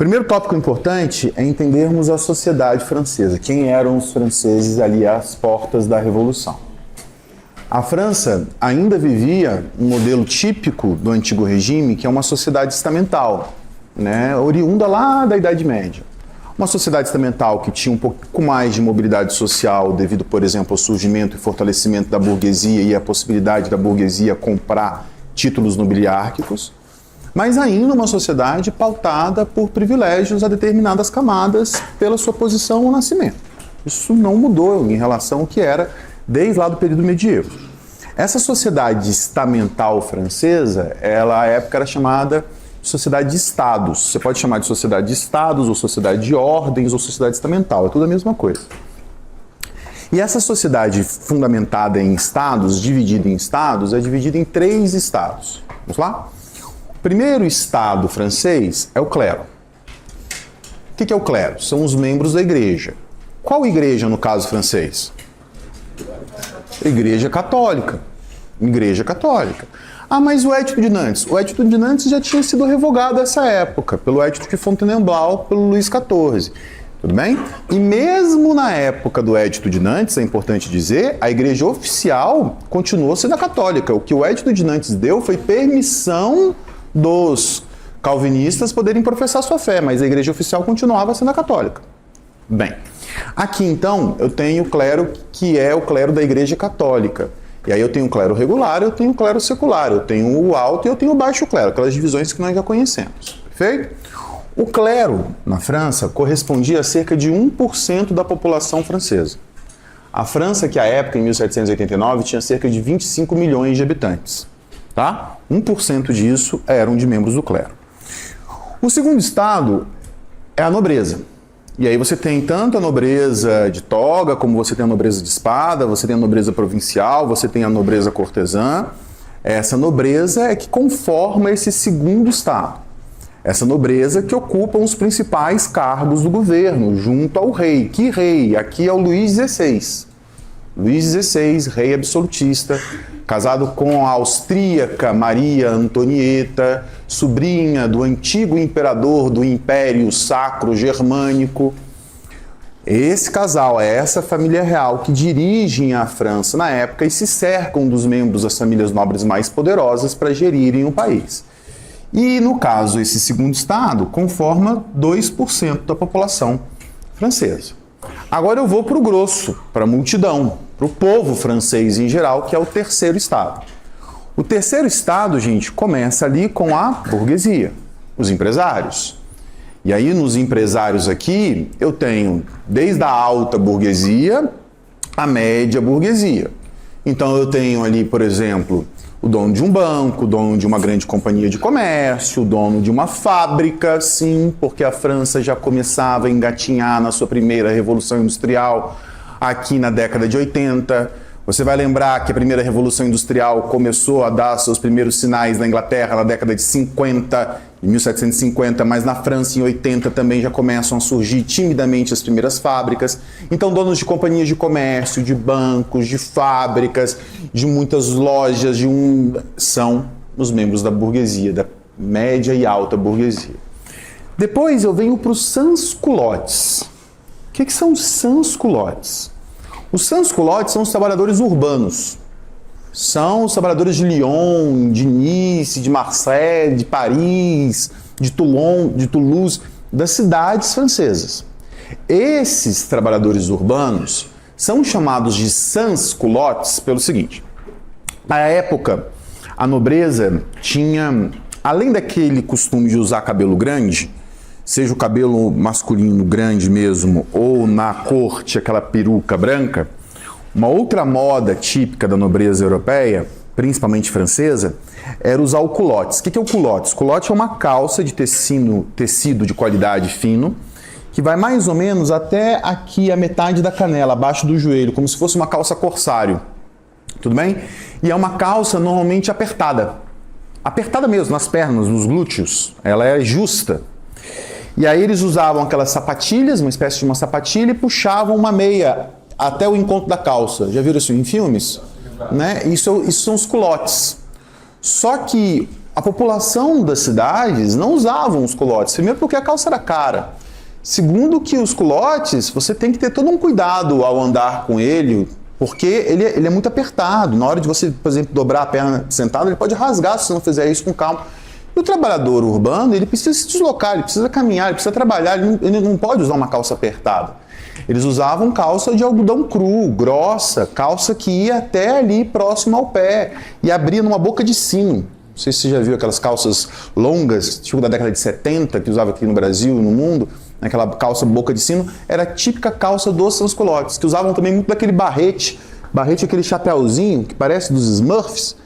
Primeiro tópico importante é entendermos a sociedade francesa. Quem eram os franceses ali às portas da Revolução? A França ainda vivia um modelo típico do antigo regime, que é uma sociedade estamental, né, oriunda lá da Idade Média. Uma sociedade estamental que tinha um pouco mais de mobilidade social devido, por exemplo, ao surgimento e fortalecimento da burguesia e a possibilidade da burguesia comprar títulos nobiliárquicos, mas ainda uma sociedade pautada por privilégios a determinadas camadas pela sua posição ao nascimento. Isso não mudou em relação ao que era desde lá do período medieval. Essa sociedade estamental francesa, ela à época era chamada de sociedade de estados. Você pode chamar de sociedade de estados, ou sociedade de ordens, ou sociedade estamental, é tudo a mesma coisa. E essa sociedade fundamentada em estados, dividida em estados, é dividida em 3 estados. Vamos lá? O primeiro estado francês é o clero. O que é o clero? São os membros da igreja. Qual igreja no caso francês? Igreja católica. Igreja católica. Ah, mas o Edito de Nantes? O Edito de Nantes já tinha sido revogado nessa época, pelo Edito de Fontainebleau, pelo Luís XIV. Tudo bem? E mesmo na época do Edito de Nantes, é importante dizer, a igreja oficial continuou sendo a católica. O que o Edito de Nantes deu foi permissão dos calvinistas poderem professar sua fé, mas a igreja oficial continuava sendo a católica. Bem, aqui então eu tenho o clero que é o clero da igreja católica. E aí eu tenho o clero regular, eu tenho o clero secular, eu tenho o alto e eu tenho o baixo clero, aquelas divisões que nós já conhecemos. Perfeito? O clero na França correspondia a cerca de 1% da população francesa. A França, que à época, em 1789, tinha cerca de 25 milhões de habitantes. Tá? 1% disso eram de membros do clero. O segundo estado é a nobreza. E aí você tem tanto a nobreza de toga, como você tem a nobreza de espada, você tem a nobreza provincial, você tem a nobreza cortesã. Essa nobreza é que conforma esse segundo estado. Essa nobreza que ocupa os principais cargos do governo, junto ao rei. Que rei? Aqui é o Luís XVI. Luís XVI, rei absolutista, casado com a austríaca Maria Antonieta, sobrinha do antigo imperador do Império Sacro Germânico. Esse casal, essa família real que dirigem a França na época e se cercam dos membros das famílias nobres mais poderosas para gerirem o país. E, no caso, esse segundo estado conforma 2% da população francesa. Agora eu vou para o grosso, para a multidão, para o povo francês em geral, que é o terceiro estado. O terceiro estado, gente, começa ali com a burguesia, os empresários. E aí, nos empresários aqui, eu tenho desde a alta burguesia à média burguesia. Então eu tenho ali, por exemplo, o dono de um banco, o dono de uma grande companhia de comércio, o dono de uma fábrica, sim, porque a França já começava a engatinhar na sua primeira revolução industrial aqui na década de 80. Você vai lembrar que a primeira revolução industrial começou a dar seus primeiros sinais na Inglaterra na década de 50, em 1750, mas na França em 80 também já começam a surgir timidamente as primeiras fábricas. Então donos de companhias de comércio, de bancos, de fábricas, de muitas lojas, são os membros da burguesia, da média e alta burguesia. Depois eu venho para os sans-culottes. O que são os sans-culottes? Os sans-culottes são os trabalhadores urbanos. São os trabalhadores de Lyon, de Nice, de Marseille, de Paris, de Toulon, de Toulouse, das cidades francesas. Esses trabalhadores urbanos são chamados de sans-culottes pelo seguinte. Na época, a nobreza tinha, além daquele costume de usar cabelo grande, seja o cabelo masculino grande mesmo, ou na corte aquela peruca branca, uma outra moda típica da nobreza europeia, principalmente francesa, era usar o culottes. O que é o culottes? O culotte é uma calça de tecido de qualidade fino, que vai mais ou menos até aqui a metade da canela, abaixo do joelho, como se fosse uma calça corsário. Tudo bem? E é uma calça normalmente apertada. Apertada mesmo, nas pernas, nos glúteos. Ela é justa. E aí eles usavam aquelas sapatilhas, uma espécie de uma sapatilha, e puxavam uma meia até o encontro da calça. Já viram isso em filmes? Né? Isso são os culottes. Só que A população das cidades não usavam os culotes. Primeiro porque a calça era cara. Segundo que os culotes, você tem que ter todo um cuidado ao andar com ele, porque ele é muito apertado. Na hora de você, por exemplo, dobrar a perna sentado, ele pode rasgar se você não fizer isso com calma. E o trabalhador urbano, ele precisa se deslocar, ele precisa caminhar, ele precisa trabalhar, ele não pode usar uma calça apertada. Eles usavam calça de algodão cru, grossa, calça que ia até ali próximo ao pé e abria numa boca de sino. Não sei se você já viu aquelas calças longas, tipo da década de 70, que usava aqui no Brasil e no mundo, aquela calça boca de sino, era a típica calça dos sans-culottes, que usavam também muito daquele barrete é aquele chapéuzinho que parece dos Smurfs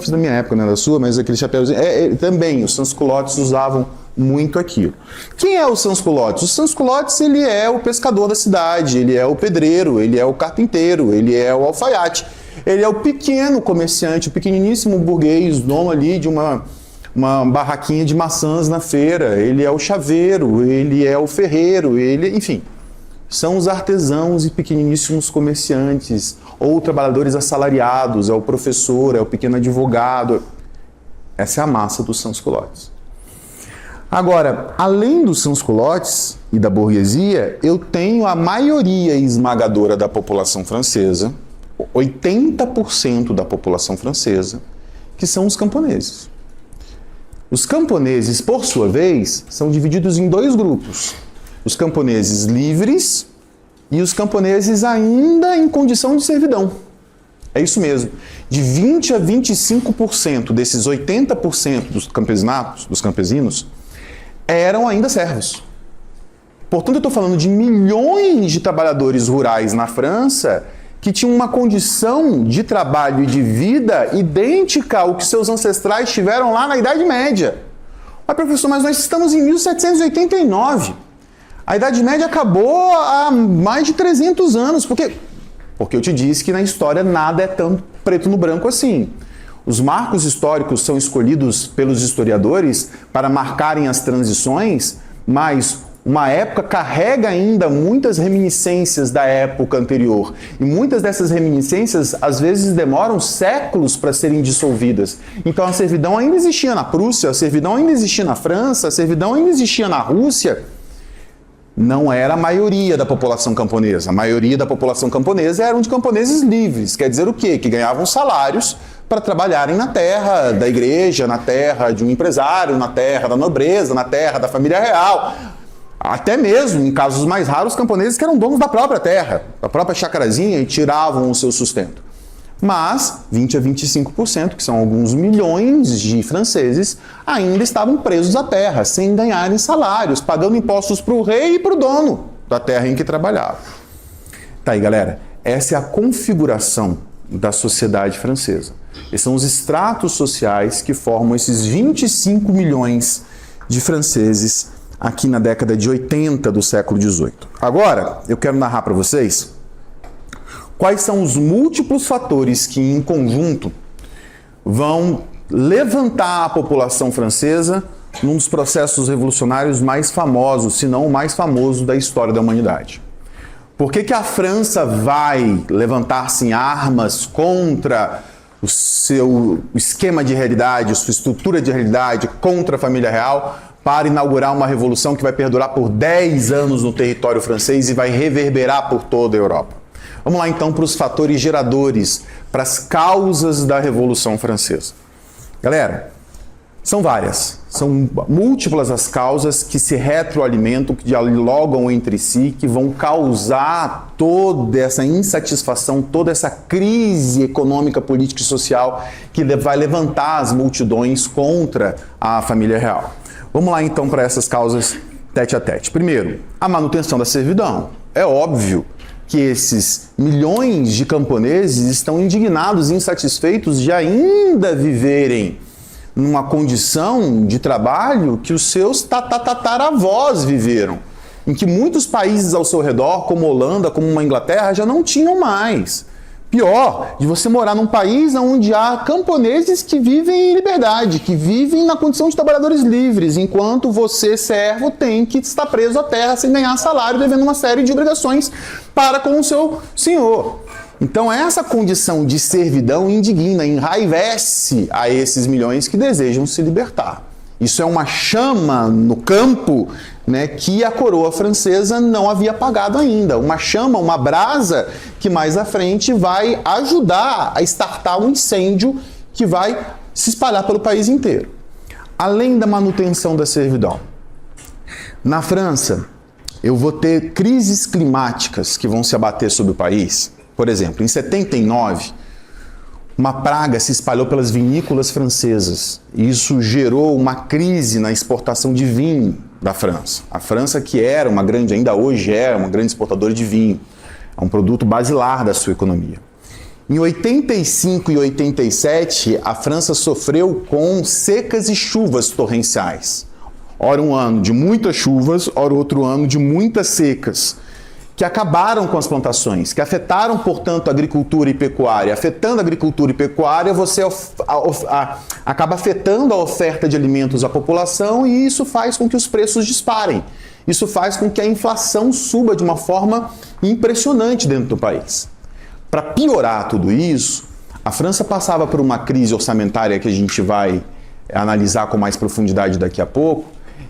da minha época, não é da sua, mas aquele chapéuzinho, também os sans-culottes usavam muito aquilo. Quem é o sans-culottes? O sans-culottes, ele é o pescador da cidade, ele é o pedreiro, ele é o carpinteiro, ele é o alfaiate, ele é o pequeno comerciante, o pequeniníssimo burguês, dono ali de uma barraquinha de maçãs na feira, ele é o chaveiro, ele é o ferreiro, enfim, são os artesãos e pequeniníssimos comerciantes, ou trabalhadores assalariados, é o professor, é o pequeno advogado. Essa é a massa dos sans-culottes. Agora, além dos sans-culottes e da burguesia, eu tenho a maioria esmagadora da população francesa, 80% da população francesa, que são os camponeses. Os camponeses, por sua vez, são divididos em dois grupos. Os camponeses livres e os camponeses ainda em condição de servidão. É isso mesmo. De 20 a 25% desses 80% dos campesinos, eram ainda servos. Portanto, eu estou falando de milhões de trabalhadores rurais na França que tinham uma condição de trabalho e de vida idêntica ao que seus ancestrais tiveram lá na Idade Média. Mas, professor, mas nós estamos em 1789. A Idade Média acabou há mais de 300 anos. Por quê? Porque eu te disse que na história nada é tão preto no branco assim. Os marcos históricos são escolhidos pelos historiadores para marcarem as transições, mas uma época carrega ainda muitas reminiscências da época anterior. E muitas dessas reminiscências, às vezes, demoram séculos para serem dissolvidas. Então a servidão ainda existia na Prússia, a servidão ainda existia na França, a servidão ainda existia na Rússia. Não era a maioria da população camponesa. A maioria da população camponesa eram de camponeses livres. Quer dizer o quê? Que ganhavam salários para trabalharem na terra da igreja, na terra de um empresário, na terra da nobreza, na terra da família real. Até mesmo, em casos mais raros, camponeses que eram donos da própria terra, da própria chacrazinha, e tiravam o seu sustento. Mas 20 a 25%, que são alguns milhões de franceses, ainda estavam presos à terra, sem ganharem salários, pagando impostos para o rei e para o dono da terra em que trabalhavam. Tá aí, galera. Essa é a configuração da sociedade francesa. Esses são os estratos sociais que formam esses 25 milhões de franceses aqui na década de 80 do século XVIII. Agora, eu quero narrar para vocês quais são os múltiplos fatores que, em conjunto, vão levantar a população francesa num dos processos revolucionários mais famosos, se não o mais famoso da história da humanidade. Por que a França vai levantar-se em armas contra o seu esquema de realidade, a sua estrutura de realidade, contra a família real, para inaugurar uma revolução que vai perdurar por 10 anos no território francês e vai reverberar por toda a Europa? Vamos lá então para os fatores geradores, para as causas da Revolução Francesa. Galera, são várias, são múltiplas as causas que se retroalimentam, que dialogam entre si, que vão causar toda essa insatisfação, toda essa crise econômica, política e social que vai levantar as multidões contra a família real. Vamos lá então para essas causas tete a tete. Primeiro, a manutenção da servidão. É óbvio que esses milhões de camponeses estão indignados e insatisfeitos de ainda viverem numa condição de trabalho que os seus tataravós viveram, em que muitos países ao seu redor, como Holanda, como a Inglaterra, já não tinham mais. Pior, de você morar num país onde há camponeses que vivem em liberdade, que vivem na condição de trabalhadores livres, enquanto você, servo, tem que estar preso à terra sem ganhar salário, devendo uma série de obrigações para com o seu senhor. Então essa condição de servidão indigna, enraivece a esses milhões que desejam se libertar. Isso é uma chama no campo, né, que a coroa francesa não havia apagado ainda. Uma chama, uma brasa que mais à frente vai ajudar a estartar um incêndio que vai se espalhar pelo país inteiro. Além da manutenção da servidão. Na França, eu vou ter crises climáticas que vão se abater sobre o país. Por exemplo, em 79, uma praga se espalhou pelas vinícolas francesas. E isso gerou uma crise na exportação de vinho da França. A França, que era uma grande, ainda hoje é uma grande exportadora de vinho. É um produto basilar da sua economia. Em 85 e 87, a França sofreu com secas e chuvas torrenciais. Ora um ano de muitas chuvas, ora outro ano de muitas secas, que acabaram com as plantações, que afetaram, portanto, a agricultura e pecuária. Afetando a agricultura e pecuária, você acaba afetando a oferta de alimentos à população e isso faz com que os preços disparem. Isso faz com que a inflação suba de uma forma impressionante dentro do país. Para piorar tudo isso, a França passava por uma crise orçamentária que a gente vai analisar com mais profundidade daqui a pouco,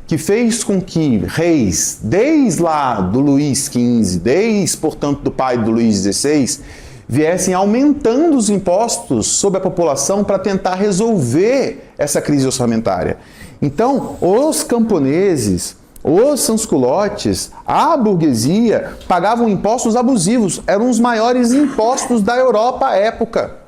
que fez com que reis, desde lá do Luís XV, desde, portanto, do pai do Luís XVI, viessem aumentando os impostos sobre a população para tentar resolver essa crise orçamentária. Então, os camponeses, os sans-culottes, a burguesia pagavam impostos abusivos, eram os maiores impostos da Europa à época.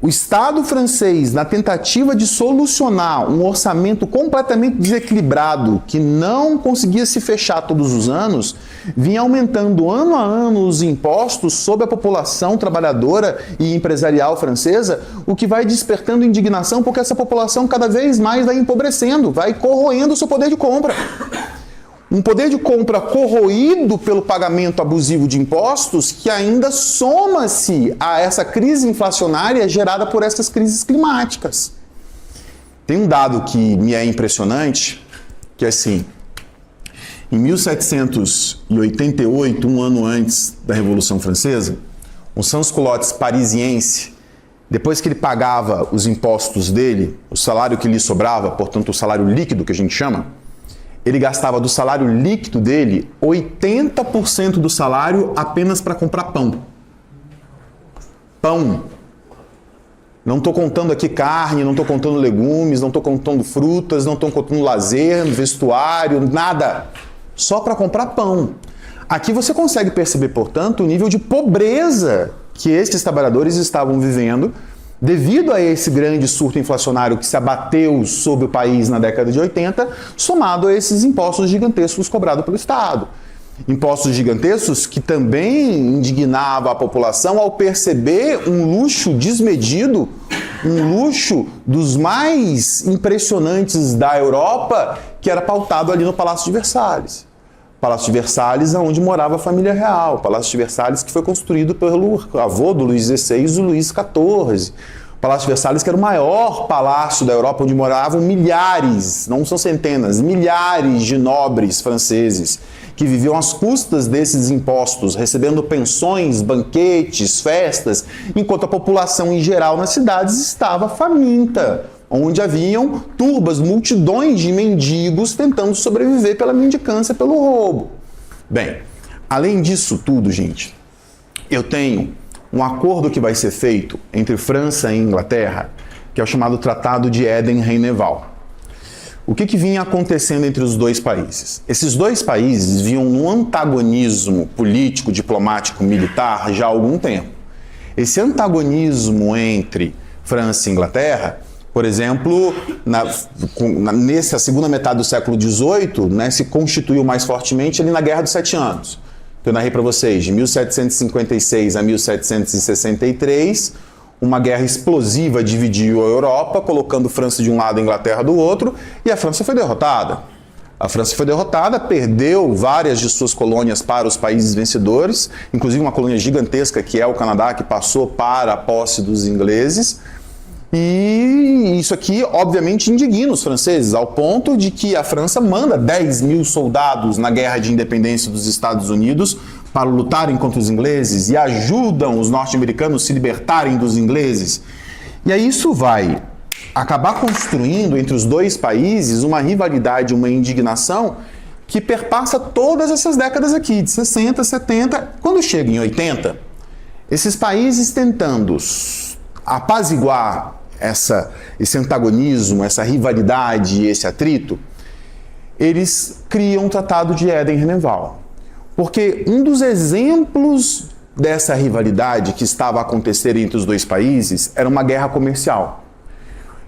O Estado francês, na tentativa de solucionar um orçamento completamente desequilibrado, que não conseguia se fechar todos os anos, vinha aumentando ano a ano os impostos sobre a população trabalhadora e empresarial francesa, o que vai despertando indignação porque essa população cada vez mais vai empobrecendo, vai corroendo o seu poder de compra. Um poder de compra corroído pelo pagamento abusivo de impostos que ainda soma-se a essa crise inflacionária gerada por essas crises climáticas. Tem um dado que me é impressionante, que é assim, em 1788, um ano antes da Revolução Francesa, um sans-culottes parisiense, depois que ele pagava os impostos dele, o salário que lhe sobrava, portanto o salário líquido que a gente chama, ele gastava do salário líquido dele 80% do salário apenas para comprar pão. Pão. Não estou contando aqui carne, não estou contando legumes, não estou contando frutas, não estou contando lazer, vestuário, nada. Só para comprar pão. Aqui você consegue perceber, portanto, o nível de pobreza que esses trabalhadores estavam vivendo devido a esse grande surto inflacionário que se abateu sobre o país na década de 80, somado a esses impostos gigantescos cobrados pelo Estado. Impostos gigantescos que também indignavam a população ao perceber um luxo desmedido, um luxo dos mais impressionantes da Europa, que era pautado ali no Palácio de Versalhes. Palácio de Versalhes, onde morava a família real. Palácio de Versalhes que foi construído pelo avô do Luís XVI, o Luís XIV. Palácio de Versalhes que era o maior palácio da Europa, onde moravam milhares, não são centenas, milhares de nobres franceses que viviam às custas desses impostos, recebendo pensões, banquetes, festas, enquanto a população em geral nas cidades estava faminta, onde haviam turbas, multidões de mendigos tentando sobreviver pela mendicância, pelo roubo. Bem, além disso tudo, gente, eu tenho um acordo que vai ser feito entre França e Inglaterra, que é o chamado Tratado de Éden-Reineval. O que vinha acontecendo entre os dois países? Esses dois países vinham num antagonismo político, diplomático, militar já há algum tempo. Esse antagonismo entre França e Inglaterra, por exemplo, nessa segunda metade do século XVIII, né, se constituiu mais fortemente ali na Guerra dos Sete Anos, que eu narrei para vocês, de 1756 a 1763, uma guerra explosiva dividiu a Europa, colocando França de um lado e Inglaterra do outro, e a França foi derrotada. A França foi derrotada, perdeu várias de suas colônias para os países vencedores, inclusive uma colônia gigantesca que é o Canadá, que passou para a posse dos ingleses. E isso aqui, obviamente, indigna os franceses, ao ponto de que a França manda 10 mil soldados na Guerra de Independência dos Estados Unidos para lutarem contra os ingleses e ajudam os norte-americanos a se libertarem dos ingleses. E aí isso vai acabar construindo entre os dois países uma rivalidade, uma indignação que perpassa todas essas décadas aqui, de 60, 70, quando chega em 80, esses países tentando apaziguar esse antagonismo, essa rivalidade, esse atrito, eles criam o Tratado de Éden-Reneval. Porque um dos exemplos dessa rivalidade que estava a acontecer entre os dois países era uma guerra comercial.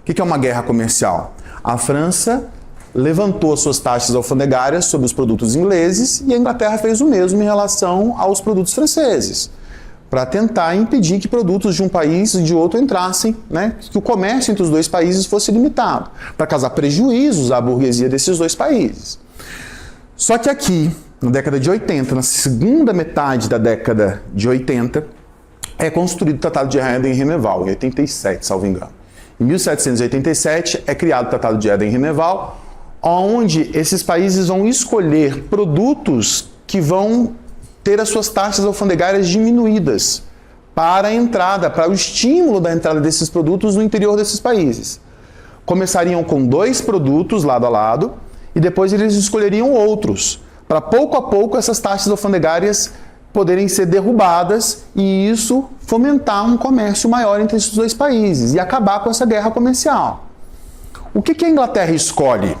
O que é uma guerra comercial? A França levantou suas taxas alfandegárias sobre os produtos ingleses e a Inglaterra fez o mesmo em relação aos produtos franceses, para tentar impedir que produtos de um país e de outro entrassem, né? Que o comércio entre os dois países fosse limitado, para causar prejuízos à burguesia desses dois países. Só que aqui, na década de 80, na segunda metade da década de 80, é construído o Tratado de Éden-Reneval, em 87, salvo engano. Em 1787 é criado o Tratado de Éden-Reneval, onde esses países vão escolher produtos que vão ter as suas taxas alfandegárias diminuídas para a entrada, para o estímulo da entrada desses produtos no interior desses países. Começariam com 2 produtos lado a lado e depois eles escolheriam outros, para pouco a pouco essas taxas alfandegárias poderem ser derrubadas e isso fomentar um comércio maior entre esses dois países e acabar com essa guerra comercial. O que a Inglaterra escolhe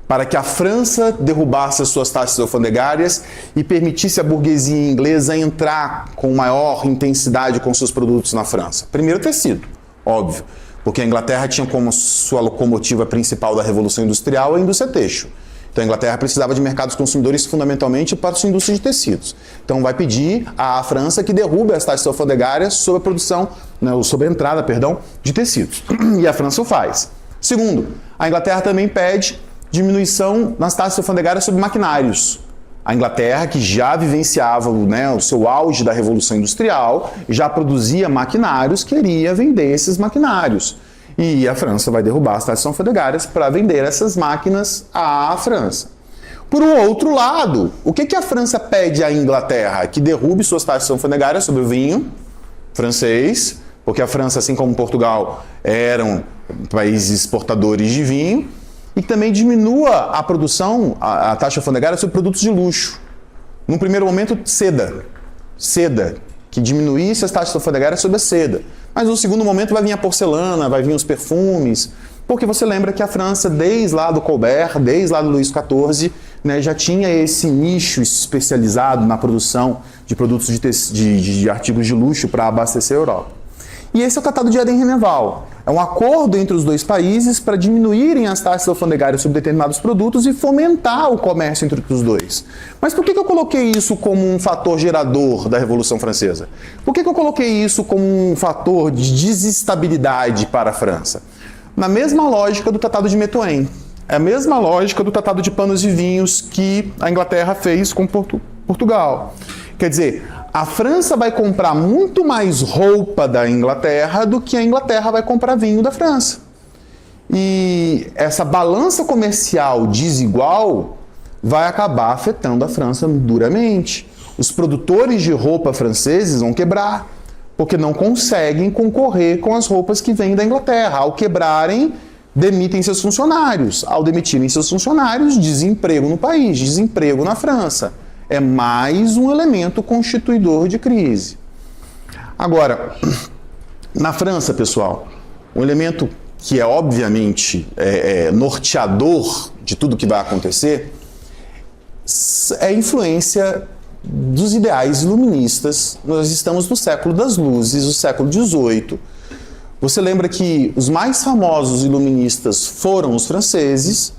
para que a França derrubasse as suas taxas alfandegárias e permitisse à burguesia inglesa entrar com maior intensidade com seus produtos na França? Primeiro, tecido, óbvio, porque a Inglaterra tinha como sua locomotiva principal da Revolução Industrial a indústria têxtil. Então a Inglaterra precisava de mercados consumidores fundamentalmente para a sua indústria de tecidos. Então vai pedir à França que derrube as taxas alfandegárias sobre a produção, sobre a entrada, de tecidos. E a França o faz. Segundo, a Inglaterra também pede diminuição nas taxas alfandegárias sobre maquinários. A Inglaterra, que já vivenciava o seu auge da Revolução Industrial, já produzia maquinários, queria vender esses maquinários. E a França vai derrubar as taxas alfandegárias para vender essas máquinas à França. Por um outro lado, o que a França pede à Inglaterra? Que derrube suas taxas alfandegárias sobre o vinho francês, porque a França, assim como Portugal, eram países exportadores de vinho, e que também diminua a produção, a taxa alfandegária sobre produtos de luxo. Num primeiro momento, seda, que diminuísse as taxas alfandegárias sobre a seda. Mas no segundo momento vai vir a porcelana, vai vir os perfumes, porque você lembra que a França, desde lá do Colbert, desde lá do Luís XIV, já tinha esse nicho especializado na produção de produtos de artigos de luxo para abastecer a Europa. E esse é o Tratado de Éden-Reneval. É um acordo entre os dois países para diminuírem as taxas alfandegárias sobre determinados produtos e fomentar o comércio entre os dois. Mas por que eu coloquei isso como um fator gerador da Revolução Francesa? Por que eu coloquei isso como um fator de desestabilidade para a França? Na mesma lógica do Tratado de Methuen. É a mesma lógica do Tratado de Panos e Vinhos que a Inglaterra fez com Portugal. Quer dizer, a França vai comprar muito mais roupa da Inglaterra do que a Inglaterra vai comprar vinho da França. E essa balança comercial desigual vai acabar afetando a França duramente. Os produtores de roupa franceses vão quebrar, porque não conseguem concorrer com as roupas que vêm da Inglaterra. Ao quebrarem, demitem seus funcionários. Ao demitirem seus funcionários, desemprego no país, desemprego na França. É mais um elemento constituidor de crise. Agora, na França, pessoal, um elemento que é obviamente norteador de tudo que vai acontecer é a influência dos ideais iluministas. Nós estamos no século das luzes, o século XVIII. Você lembra que os mais famosos iluministas foram os franceses?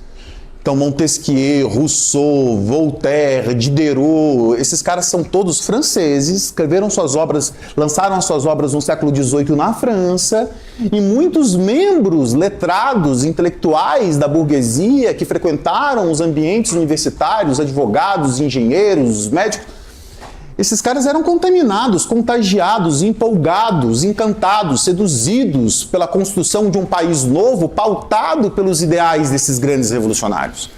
Então, Montesquieu, Rousseau, Voltaire, Diderot, esses caras são todos franceses, escreveram suas obras, lançaram as suas obras no século XVIII na França, e muitos membros letrados, intelectuais da burguesia que frequentaram os ambientes universitários, advogados, engenheiros, médicos, Esses caras eram contaminados, contagiados, empolgados, encantados, seduzidos pela construção de um país novo, pautado pelos ideais desses grandes revolucionários.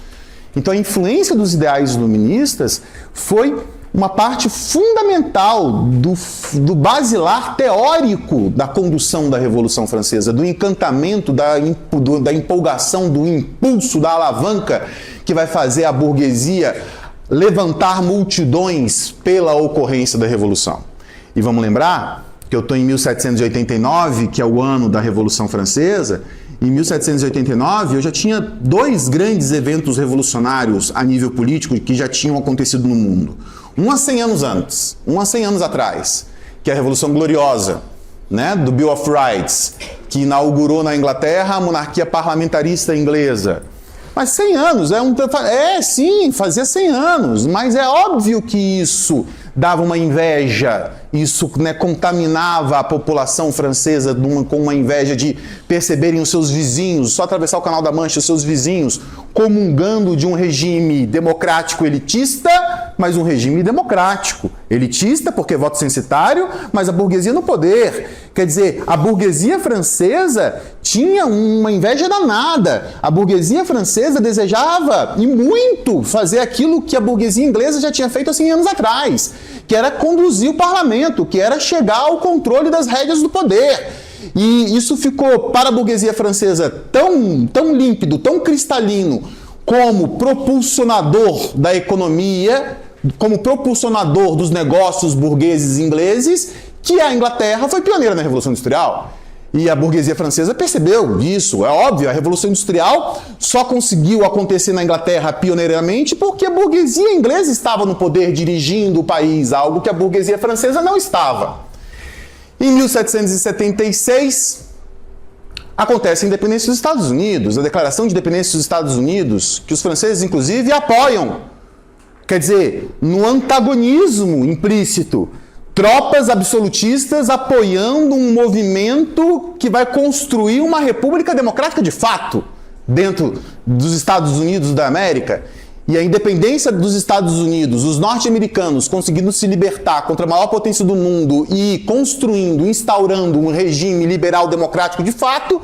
Então a influência dos ideais iluministas foi uma parte fundamental do basilar teórico da condução da Revolução Francesa, do encantamento, da empolgação, do impulso, da alavanca que vai fazer a burguesia levantar multidões pela ocorrência da Revolução. E vamos lembrar que eu estou em 1789, que é o ano da Revolução Francesa. Em 1789 eu já tinha dois grandes eventos revolucionários a nível político que já tinham acontecido no mundo. Um há 100 anos antes, um há 100 anos atrás, que é a Revolução Gloriosa, né, do Bill of Rights, que inaugurou na Inglaterra a monarquia parlamentarista inglesa. Mas 100 anos, sim, fazia 100 anos, mas é óbvio que isso dava uma inveja, isso, né, contaminava a população francesa com uma inveja de perceberem os seus vizinhos, só atravessar o Canal da Mancha, os seus vizinhos, comungando de um regime democrático elitista, mas um regime democrático. Elitista porque voto censitário, mas a burguesia no poder. Quer dizer, a burguesia francesa tinha uma inveja danada. A burguesia francesa desejava, e muito, fazer aquilo que a burguesia inglesa já tinha feito há 100 anos atrás, que era conduzir o parlamento, que era chegar ao controle das rédeas do poder. E isso ficou para a burguesia francesa tão límpido, tão cristalino, como propulsionador da economia, como propulsionador dos negócios burgueses ingleses, que a Inglaterra foi pioneira na Revolução Industrial. E a burguesia francesa percebeu isso. É óbvio, a Revolução Industrial só conseguiu acontecer na Inglaterra pioneiramente porque a burguesia inglesa estava no poder dirigindo o país, algo que a burguesia francesa não estava. Em 1776, acontece a independência dos Estados Unidos, a declaração de independência dos Estados Unidos, que os franceses, inclusive, apoiam. Quer dizer, no antagonismo implícito, tropas absolutistas apoiando um movimento que vai construir uma república democrática de fato dentro dos Estados Unidos da América. E a independência dos Estados Unidos, os norte-americanos conseguindo se libertar contra a maior potência do mundo e construindo, instaurando um regime liberal democrático de fato,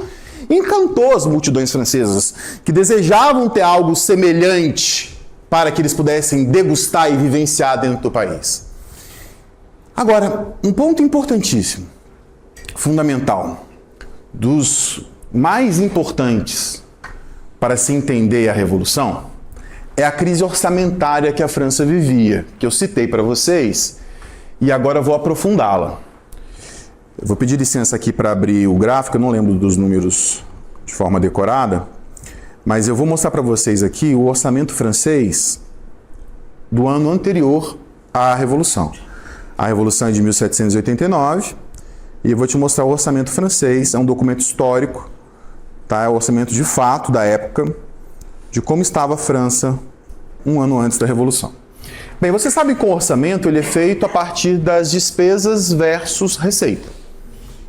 encantou as multidões francesas, que desejavam ter algo semelhante para que eles pudessem degustar e vivenciar dentro do país. Agora, um ponto importantíssimo, fundamental, dos mais importantes para se entender a Revolução, é a crise orçamentária que a França vivia, que eu citei para vocês, e agora vou aprofundá-la. Eu vou pedir licença aqui para abrir o gráfico, eu não lembro dos números de forma decorada, mas eu vou mostrar para vocês aqui o orçamento francês do ano anterior à Revolução. A Revolução é de 1789, e eu vou te mostrar o orçamento francês, é um documento histórico, tá? É o orçamento de fato da época, de como estava a França um ano antes da Revolução. Bem, você sabe que o orçamento ele é feito a partir das despesas versus receita.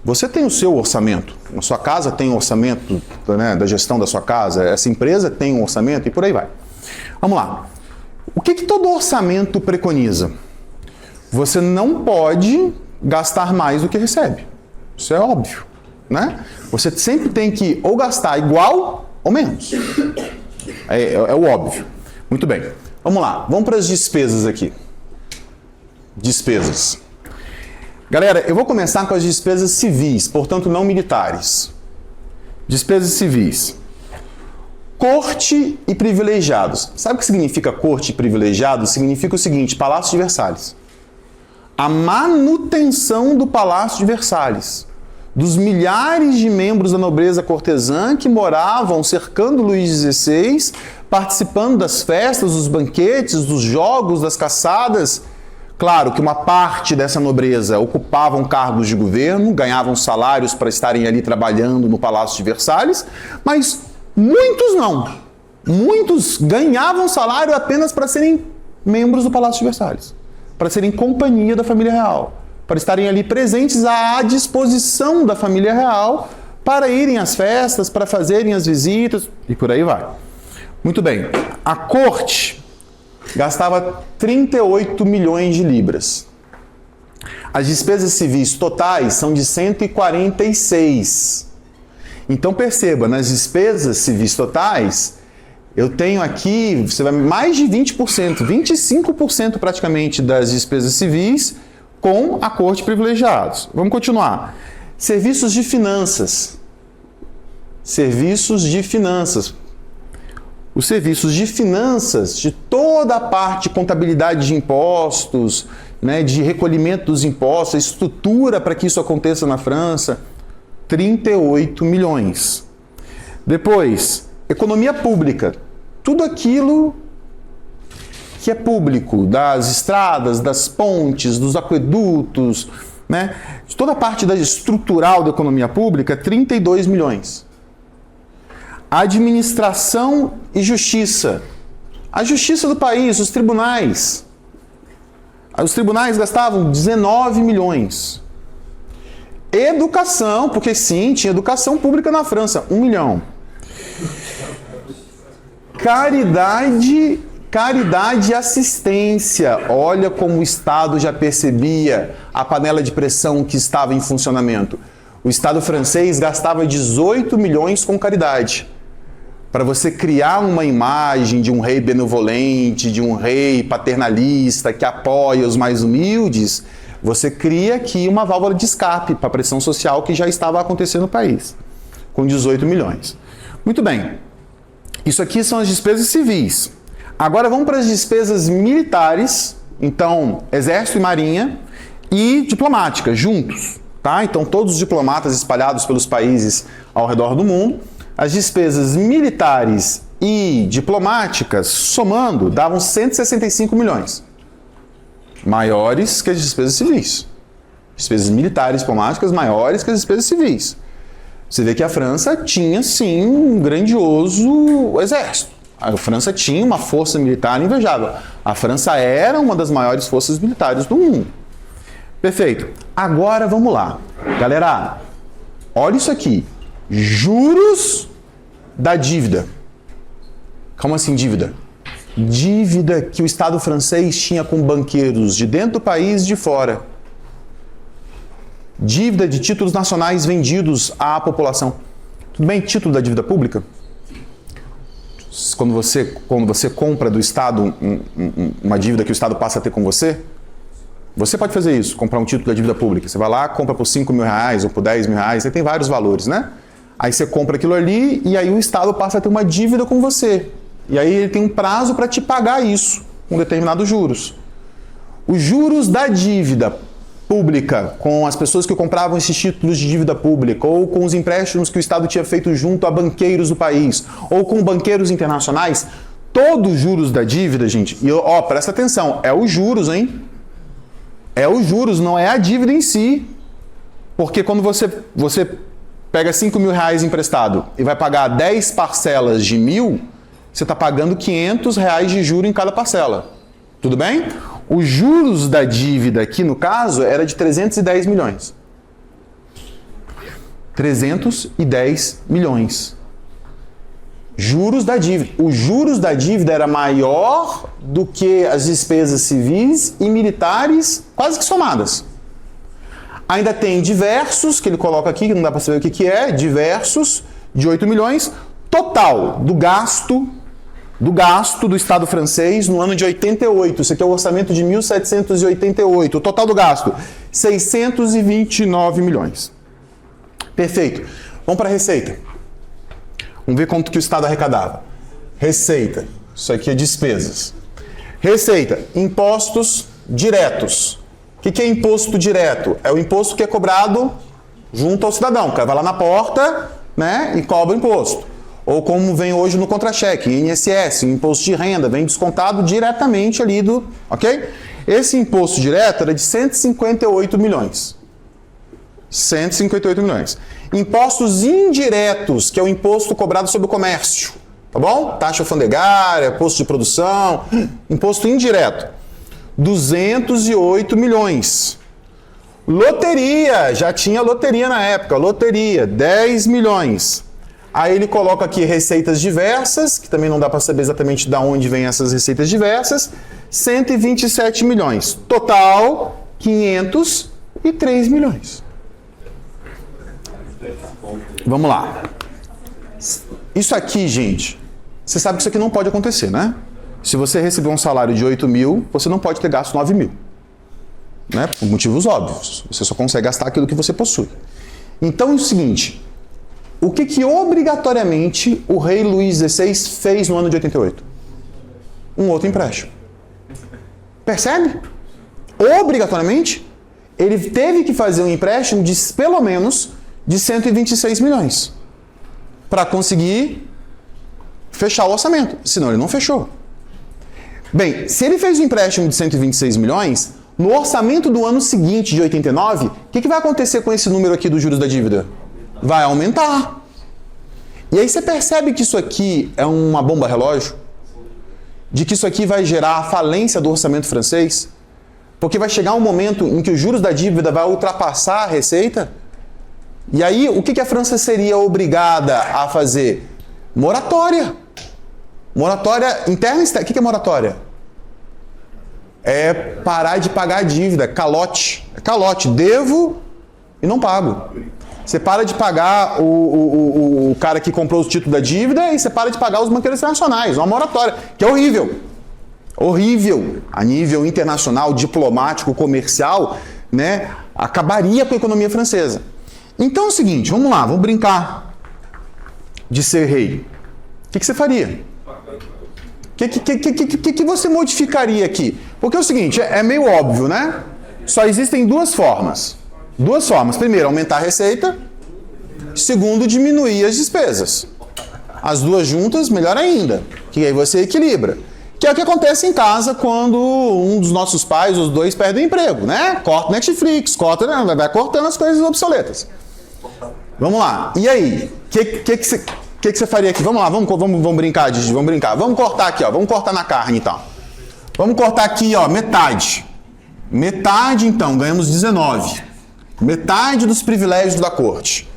Você tem o seu orçamento, a sua casa tem um orçamento, né, da gestão da sua casa, essa empresa tem um orçamento e por aí vai. Vamos lá. O que todo orçamento preconiza? Você não pode gastar mais do que recebe. Isso é óbvio, né? Você sempre tem que ou gastar igual ou menos. É o óbvio. Muito bem. Vamos lá. Vamos para as despesas aqui. Despesas. Galera, eu vou começar com as despesas civis, portanto não militares. Despesas civis. Corte e privilegiados. Sabe o que significa corte e privilegiados? Significa o seguinte, Palácio de Versalhes. A manutenção do Palácio de Versalhes. Dos milhares de membros da nobreza cortesã que moravam cercando Luís XVI, participando das festas, dos banquetes, dos jogos, das caçadas. Claro que uma parte dessa nobreza ocupavam cargos de governo, ganhavam salários para estarem ali trabalhando no Palácio de Versalhes, mas muitos não. Muitos ganhavam salário apenas para serem membros do Palácio de Versalhes, para serem companhia da família real, para estarem ali presentes à disposição da família real, para irem às festas, para fazerem as visitas e por aí vai. Muito bem, a corte gastava 38 milhões de libras. As despesas civis totais são de 146. Então perceba, nas despesas civis totais, eu tenho aqui, você vai mais de 20%, 25% praticamente das despesas civis com a corte de privilegiados. Vamos continuar. Serviços de finanças. Serviços de finanças. Os serviços de finanças, de toda a parte de contabilidade de impostos, né, de recolhimento dos impostos, a estrutura para que isso aconteça na França, 38 milhões. Depois, economia pública. Tudo aquilo que é público, das estradas, das pontes, dos aquedutos, né, de toda a parte da estrutural da economia pública, 32 milhões. Administração e justiça. A justiça do país, os tribunais. Os tribunais gastavam 19 milhões. Educação, porque sim, tinha educação pública na França, 1 milhão. Caridade e assistência. Olha como o Estado já percebia a panela de pressão que estava em funcionamento. O Estado francês gastava 18 milhões com caridade. Para você criar uma imagem de um rei benevolente, de um rei paternalista que apoia os mais humildes, você cria aqui uma válvula de escape para a pressão social que já estava acontecendo no país, com 18 milhões. Muito bem, isso aqui são as despesas civis. Agora vamos para as despesas militares, então Exército e Marinha, e diplomáticas, juntos. Tá? Então todos os diplomatas espalhados pelos países ao redor do mundo. As despesas militares e diplomáticas, somando, davam 165 milhões. Maiores que as despesas civis. Despesas militares e diplomáticas maiores que as despesas civis. Você vê que a França tinha, sim, um grandioso exército. A França tinha uma força militar invejável. A França era uma das maiores forças militares do mundo. Perfeito. Agora vamos lá. Galera, olha isso aqui. Juros da dívida. Como assim dívida? Dívida que o Estado francês tinha com banqueiros de dentro do país e de fora. Dívida de títulos nacionais vendidos à população. Tudo bem, título da dívida pública? Quando você compra do Estado uma dívida que o Estado passa a ter com você, você pode fazer isso, comprar um título da dívida pública. Você vai lá, compra por 5 mil reais ou por 10 mil reais, aí tem vários valores, né? Aí você compra aquilo ali e aí o Estado passa a ter uma dívida com você. E aí ele tem um prazo para te pagar isso, com determinados juros. Os juros da dívida pública, com as pessoas que compravam esses títulos de dívida pública, ou com os empréstimos que o Estado tinha feito junto a banqueiros do país, ou com banqueiros internacionais, todos os juros da dívida, gente, e ó, presta atenção, é os juros, hein? É os juros, não é a dívida em si. Porque quando você pega 5 mil reais emprestado e vai pagar 10 parcelas de 1.000, você está pagando 500 reais de juro em cada parcela. Tudo bem? Os juros da dívida aqui, no caso, era de 310 milhões. 310 milhões. Juros da dívida. Os juros da dívida era maior do que as despesas civis e militares, quase que somadas. Ainda tem diversos, que ele coloca aqui, que não dá para saber o que é, diversos, de 8 milhões. Total do gasto do Estado francês no ano de 88. Isso aqui é o orçamento de 1788. O total do gasto, 629 milhões. Perfeito. Vamos para a receita. Vamos ver quanto que o Estado arrecadava. Receita. Isso aqui é despesas. Receita. Impostos diretos. O que é imposto direto? É o imposto que é cobrado junto ao cidadão. O cara vai lá na porta, né, e cobra o imposto. Ou como vem hoje no contra-cheque, INSS, imposto de renda, vem descontado diretamente ali do... Ok? Esse imposto direto era de 158 milhões. 158 milhões. Impostos indiretos, que é o imposto cobrado sobre o comércio. Tá bom? Taxa alfandegária, imposto de produção, imposto indireto. 208 milhões. Loteria, já tinha loteria na época, loteria, 10 milhões. Aí ele coloca aqui receitas diversas, que também não dá para saber exatamente de onde vêm essas receitas diversas, 127 milhões. Total, 500 e 3 milhões. Vamos lá. Isso aqui, gente, você sabe que isso aqui não pode acontecer, né? Se você receber um salário de 8 mil, você não pode ter gasto 9 mil. Né? Por motivos óbvios. Você só consegue gastar aquilo que você possui. Então é o seguinte, o que obrigatoriamente o rei Luís XVI fez no ano de 88? Um outro empréstimo. Percebe? Obrigatoriamente, ele teve que fazer um empréstimo de pelo menos de 126 milhões para conseguir fechar o orçamento. Senão ele não fechou. Bem, se ele fez um empréstimo de 126 milhões, no orçamento do ano seguinte, de 89, o que vai acontecer com esse número aqui dos juros da dívida? Vai aumentar. E aí você percebe que isso aqui é uma bomba relógio? De que isso aqui vai gerar a falência do orçamento francês? Porque vai chegar um momento em que os juros da dívida vai ultrapassar a receita? E aí, o que a França seria obrigada a fazer? Moratória. Moratória interna e externa. O que é moratória? É parar de pagar a dívida. Calote. É calote. Devo e não pago. Você para de pagar o cara que comprou o título da dívida e você para de pagar os banqueiros internacionais. Uma moratória, que é horrível. Horrível. A nível internacional, diplomático, comercial, né? Acabaria com a economia francesa. Então é o seguinte, vamos lá, vamos brincar de ser rei. O que você faria? O que você modificaria aqui? Porque é o seguinte, é meio óbvio, né? Só existem duas formas. Duas formas. Primeiro, aumentar a receita. Segundo, diminuir as despesas. As duas juntas, melhor ainda. Que aí você equilibra. Que é o que acontece em casa quando um dos nossos pais, os dois, perdem o emprego, né? Corta o Netflix, corta, né? Vai cortando as coisas obsoletas. Vamos lá. E aí? O que você faria aqui? Vamos lá, vamos brincar, Gigi, vamos brincar. Vamos cortar aqui, ó. Vamos cortar na carne, então. Vamos cortar aqui, ó, metade. Metade, então, ganhamos 19. Metade dos privilégios da corte.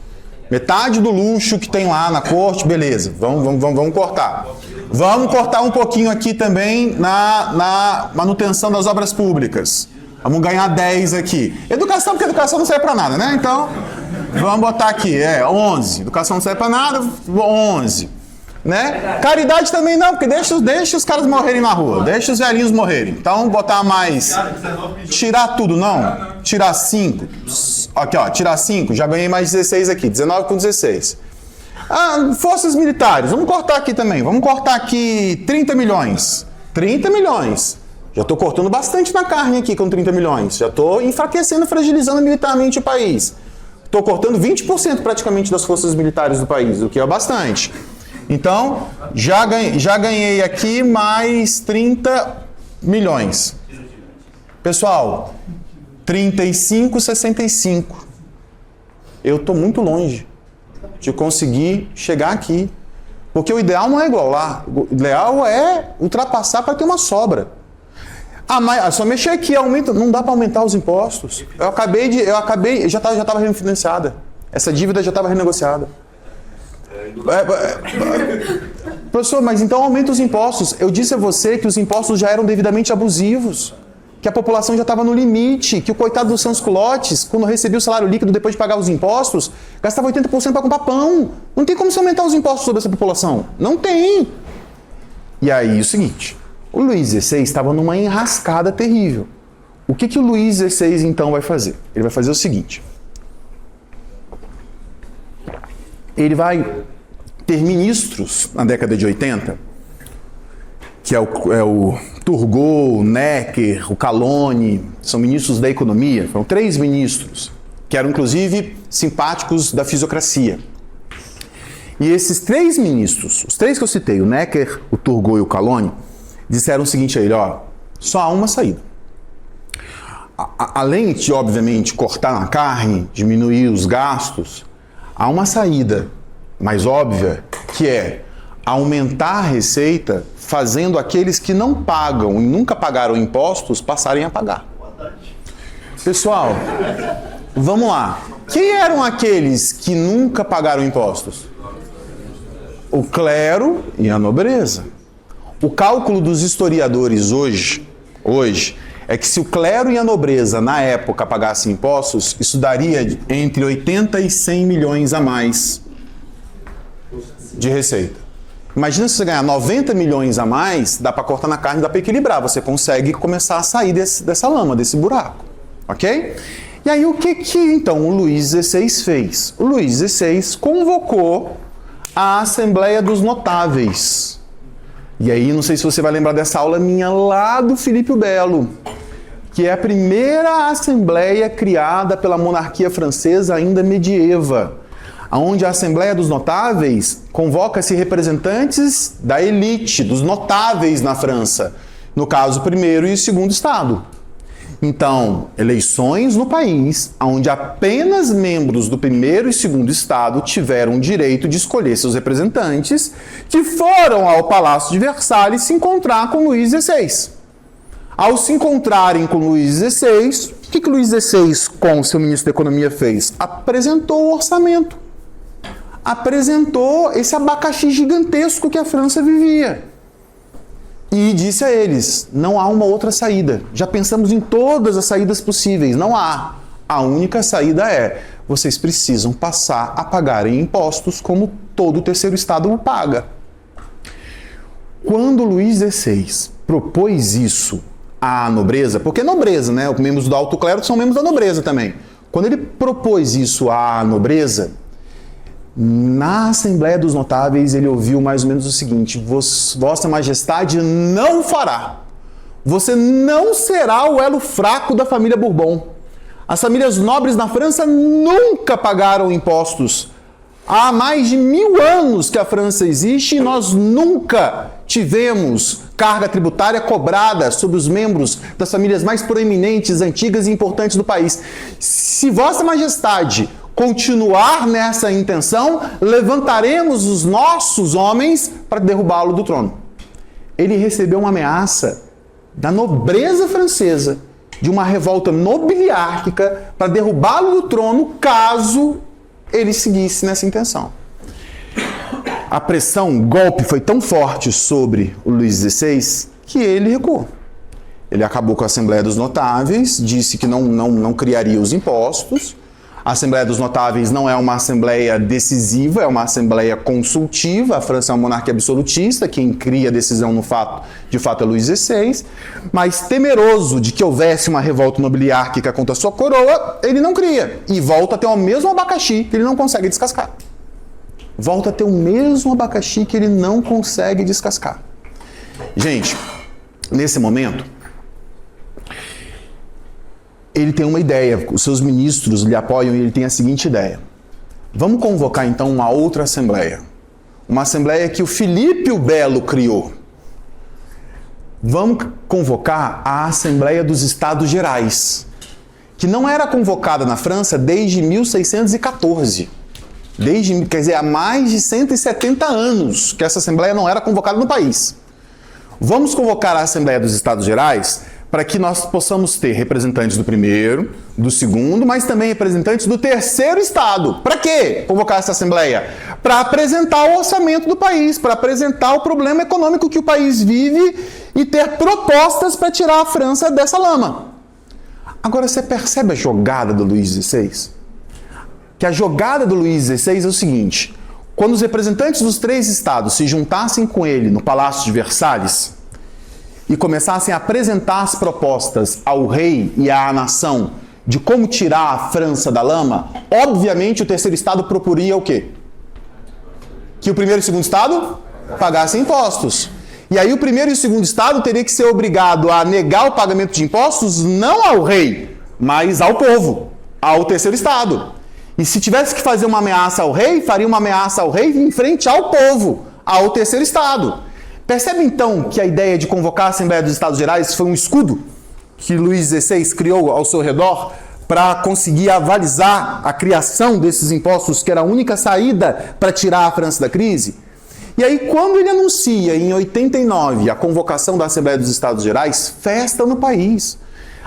Metade do luxo que tem lá na corte, beleza. Vamos cortar. Vamos cortar um pouquinho aqui também na manutenção das obras públicas. Vamos ganhar 10 aqui. Educação, porque educação não serve para nada, né? Então, vamos botar aqui, 11. Educação não serve para nada, 11. Né? Caridade também não, porque deixa os caras morrerem na rua, deixa os velhinhos morrerem. Então, botar mais... Tirar tudo, não. Tirar 5. Aqui, ó, tirar 5, já ganhei mais 16 aqui, 19 com 16. Forças militares, vamos cortar aqui também. Vamos cortar aqui 30 milhões. 30 milhões. Já estou cortando bastante na carne aqui com 30 milhões. Já estou enfraquecendo, fragilizando militarmente o país. Estou cortando 20% praticamente das forças militares do país, o que é bastante. Então, já ganhei aqui mais 30 milhões. Pessoal, 35,65. Eu estou muito longe de conseguir chegar aqui. Porque o ideal não é igual lá. O ideal é ultrapassar para ter uma sobra. Mas só mexer aqui, aumenta, não dá para aumentar os impostos. Já estava refinanciada. Essa dívida já estava renegociada. Professor, mas então aumenta os impostos. Eu disse a você que os impostos já eram devidamente abusivos, que a população já estava no limite, que o coitado dos sans-culottes, quando recebia o salário líquido depois de pagar os impostos, gastava 80% para comprar pão. Não tem como se aumentar os impostos sobre essa população. Não tem. E aí, o seguinte, o Luís XVI estava numa enrascada terrível. O que o Luís XVI então vai fazer? Ele vai fazer o seguinte. Ele vai ter ministros na década de 80, que é o Turgot, o Necker, o Calonne, são ministros da economia, foram 3 ministros, que eram inclusive simpáticos da fisiocracia. E esses 3 ministros, os 3 que eu citei, o Necker, o Turgot e o Calonne, disseram o seguinte a ele, só há uma saída. Além de, obviamente, cortar na carne, diminuir os gastos, há uma saída mais óbvia, que é aumentar a receita fazendo aqueles que não pagam e nunca pagaram impostos passarem a pagar. Pessoal, vamos lá. Quem eram aqueles que nunca pagaram impostos? O clero e a nobreza. O cálculo dos historiadores hoje é que se o clero e a nobreza, na época, pagassem impostos, isso daria entre 80 e 100 milhões a mais de receita. Imagina se você ganhar 90 milhões a mais, dá para cortar na carne, dá para equilibrar. Você consegue começar a sair dessa lama, desse buraco. Ok? E aí o que então o Luís XVI fez? O Luís XVI convocou a Assembleia dos Notáveis. E aí, não sei se você vai lembrar dessa aula minha lá do Filipe o Belo, que é a primeira assembleia criada pela monarquia francesa ainda medieva, onde a Assembleia dos Notáveis convoca-se representantes da elite, dos notáveis na França, no caso, o primeiro e o segundo estado. Então, eleições no país, onde apenas membros do primeiro e segundo estado tiveram o direito de escolher seus representantes, que foram ao Palácio de Versalhes se encontrar com Luís XVI. Ao se encontrarem com Luís XVI, o que Luís XVI, com seu ministro da Economia, fez? Apresentou o orçamento. Apresentou esse abacaxi gigantesco que a França vivia. E disse a eles, não há uma outra saída. Já pensamos em todas as saídas possíveis, não há. A única saída é, vocês precisam passar a pagarem impostos como todo o terceiro estado o paga. Quando Luís XVI propôs isso à nobreza, porque é nobreza, né? Os membros do alto clero são membros da nobreza também. Quando ele propôs isso à nobreza, na Assembleia dos Notáveis, ele ouviu mais ou menos o seguinte: Vossa Majestade não fará. Você não será o elo fraco da família Bourbon. As famílias nobres na França nunca pagaram impostos. Há mais de 1000 anos que a França existe e nós nunca tivemos carga tributária cobrada sobre os membros das famílias mais proeminentes, antigas e importantes do país. Se Vossa Majestade continuar nessa intenção, levantaremos os nossos homens para derrubá-lo do trono. Ele recebeu uma ameaça da nobreza francesa, de uma revolta nobiliárquica para derrubá-lo do trono, caso ele seguisse nessa intenção. A pressão, o golpe foi tão forte sobre o Luís XVI que ele recuou. Ele acabou com a Assembleia dos Notáveis, disse que não criaria os impostos. A Assembleia dos Notáveis não é uma assembleia decisiva, é uma assembleia consultiva. A França é uma monarquia absolutista, quem cria a decisão de fato é Luís XVI. Mas temeroso de que houvesse uma revolta nobiliárquica contra a sua coroa, ele não cria. E volta a ter o mesmo abacaxi que ele não consegue descascar. Volta a ter o mesmo abacaxi que ele não consegue descascar. Gente, nesse momento, ele tem uma ideia, os seus ministros lhe apoiam e ele tem a seguinte ideia: vamos convocar então uma outra assembleia, uma assembleia que o Filipe o Belo criou. Vamos convocar a Assembleia dos Estados Gerais, que não era convocada na França desde 1614. Quer dizer, há mais de 170 anos que essa assembleia não era convocada no país. Vamos convocar a Assembleia dos Estados Gerais para que nós possamos ter representantes do primeiro, do segundo, mas também representantes do terceiro estado. Para quê convocar essa assembleia? Para apresentar o orçamento do país, para apresentar o problema econômico que o país vive e ter propostas para tirar a França dessa lama. Agora, você percebe a jogada do Luís XVI? Que a jogada do Luís XVI é o seguinte: quando os representantes dos 3 estados se juntassem com ele no Palácio de Versalhes e começassem a apresentar as propostas ao rei e à nação de como tirar a França da lama, obviamente o terceiro estado proporia o quê? Que o primeiro e o segundo estado pagassem impostos. E aí o primeiro e o segundo estado teria que ser obrigado a negar o pagamento de impostos não ao rei, mas ao povo, ao terceiro estado. E se tivesse que fazer uma ameaça ao rei, faria uma ameaça ao rei em frente ao povo, ao terceiro estado. Percebe então que a ideia de convocar a Assembleia dos Estados Gerais foi um escudo que Luís XVI criou ao seu redor para conseguir avalizar a criação desses impostos, que era a única saída para tirar a França da crise? E aí, quando ele anuncia em 89 a convocação da Assembleia dos Estados Gerais, festa no país.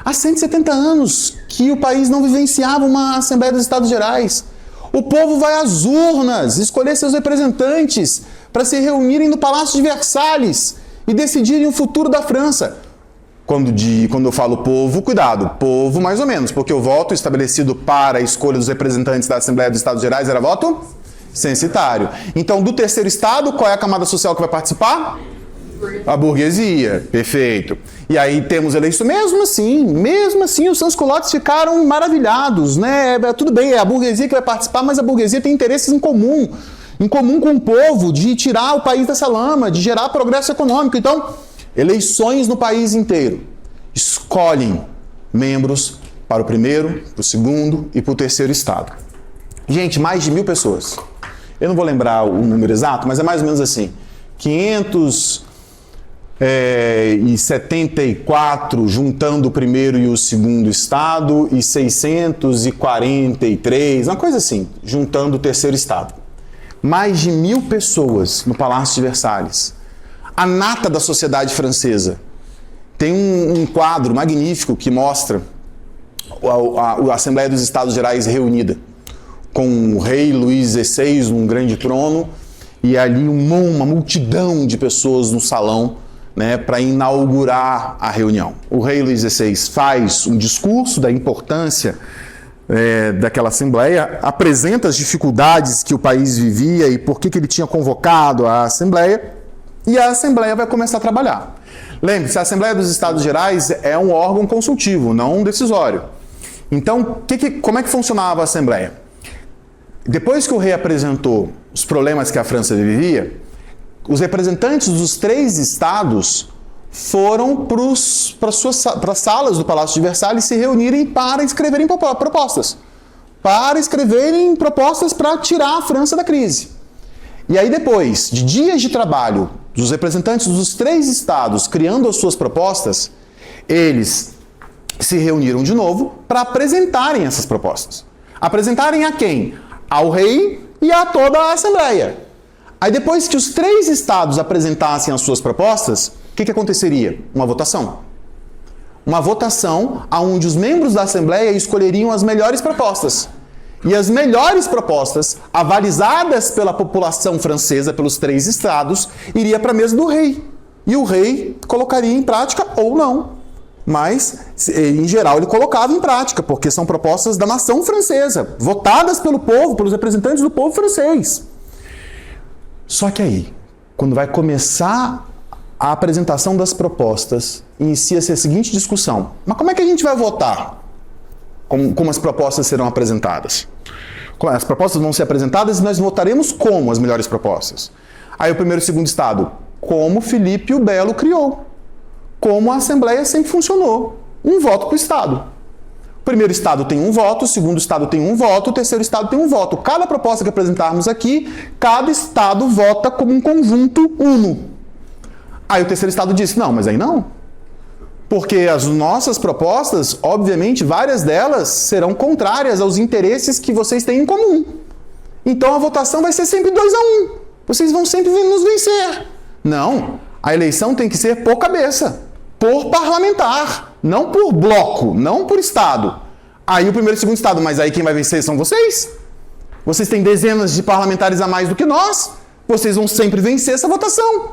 Há 170 anos que o país não vivenciava uma Assembleia dos Estados Gerais. O povo vai às urnas escolher seus representantes para se reunirem no Palácio de Versalhes e decidirem o futuro da França. Quando eu falo povo, cuidado, povo mais ou menos, porque o voto estabelecido para a escolha dos representantes da Assembleia dos Estados Gerais era voto censitário. Então, do terceiro estado, qual é a camada social que vai participar? A burguesia, perfeito. E aí temos eleições, mesmo assim, os sans-culottes ficaram maravilhados, né? Tudo bem, é a burguesia que vai participar, mas a burguesia tem interesses em comum com o povo, de tirar o país dessa lama, de gerar progresso econômico. Então, eleições no país inteiro escolhem membros para o primeiro, para o segundo e para o terceiro estado. Gente, mais de 1.000 pessoas. Eu não vou lembrar o número exato, mas é mais ou menos assim. 574 juntando o primeiro e o segundo estado e 643, uma coisa assim, juntando o terceiro estado. Mais de 1.000 pessoas no Palácio de Versalhes. A nata da sociedade francesa. Tem um quadro magnífico que mostra a Assembleia dos Estados Gerais reunida, com o rei Luís XVI num grande trono e ali uma multidão de pessoas no salão, né, para inaugurar a reunião. O rei Luís XVI faz um discurso da importância daquela Assembleia, apresenta as dificuldades que o país vivia e por que ele tinha convocado a Assembleia, e a Assembleia vai começar a trabalhar. Lembre-se, a Assembleia dos Estados Gerais é um órgão consultivo, não um decisório. Então, como é que funcionava a Assembleia? Depois que o rei apresentou os problemas que a França vivia, os representantes dos 3 estados foram para as salas do Palácio de Versalhes se reunirem para escreverem propostas. Para tirar a França da crise. E aí, depois de dias de trabalho dos representantes dos 3 estados criando as suas propostas, eles se reuniram de novo para apresentarem essas propostas. Apresentarem a quem? Ao rei e a toda a Assembleia. Aí, depois que os 3 estados apresentassem as suas propostas, o que aconteceria? Uma votação. Uma votação onde os membros da Assembleia escolheriam as melhores propostas. E as melhores propostas, avalizadas pela população francesa, pelos 3 estados, iria para a mesa do rei. E o rei colocaria em prática ou não. Mas, em geral, ele colocava em prática, porque são propostas da nação francesa, votadas pelo povo, pelos representantes do povo francês. Só que aí, quando vai começar a apresentação das propostas, inicia-se a seguinte discussão. Mas como é que a gente vai votar? Como as propostas serão apresentadas? As propostas vão ser apresentadas e nós votaremos como as melhores propostas? Aí o primeiro e o segundo estado, como Filipe o Belo criou. Como a Assembleia sempre funcionou. Um voto para o estado. O primeiro estado tem um voto, o segundo estado tem um voto, o terceiro estado tem um voto. Cada proposta que apresentarmos aqui, cada estado vota como um conjunto uno. Aí o terceiro estado disse, não, mas aí não. Porque as nossas propostas, obviamente, várias delas serão contrárias aos interesses que vocês têm em comum. Então a votação vai ser sempre 2-1. Vocês vão sempre nos vencer. Não, a eleição tem que ser por cabeça, por parlamentar, não por bloco, não por estado. Aí o primeiro e o segundo estado, mas aí quem vai vencer são vocês? Vocês têm dezenas de parlamentares a mais do que nós, vocês vão sempre vencer essa votação.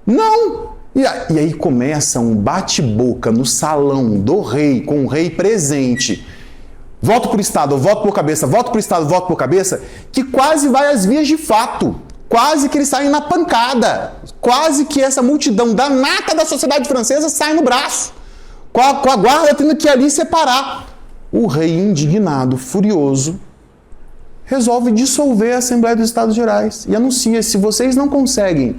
Não! E aí começa um bate-boca no salão do rei, com o rei presente. Voto por estado, voto por cabeça, voto por estado, voto por cabeça, que quase vai às vias de fato. Quase que eles saem na pancada. Quase que essa multidão da nata da sociedade francesa sai no braço. Com a guarda tendo que ali separar. O rei, indignado, furioso, resolve dissolver a Assembleia dos Estados Gerais e anuncia, se vocês não conseguem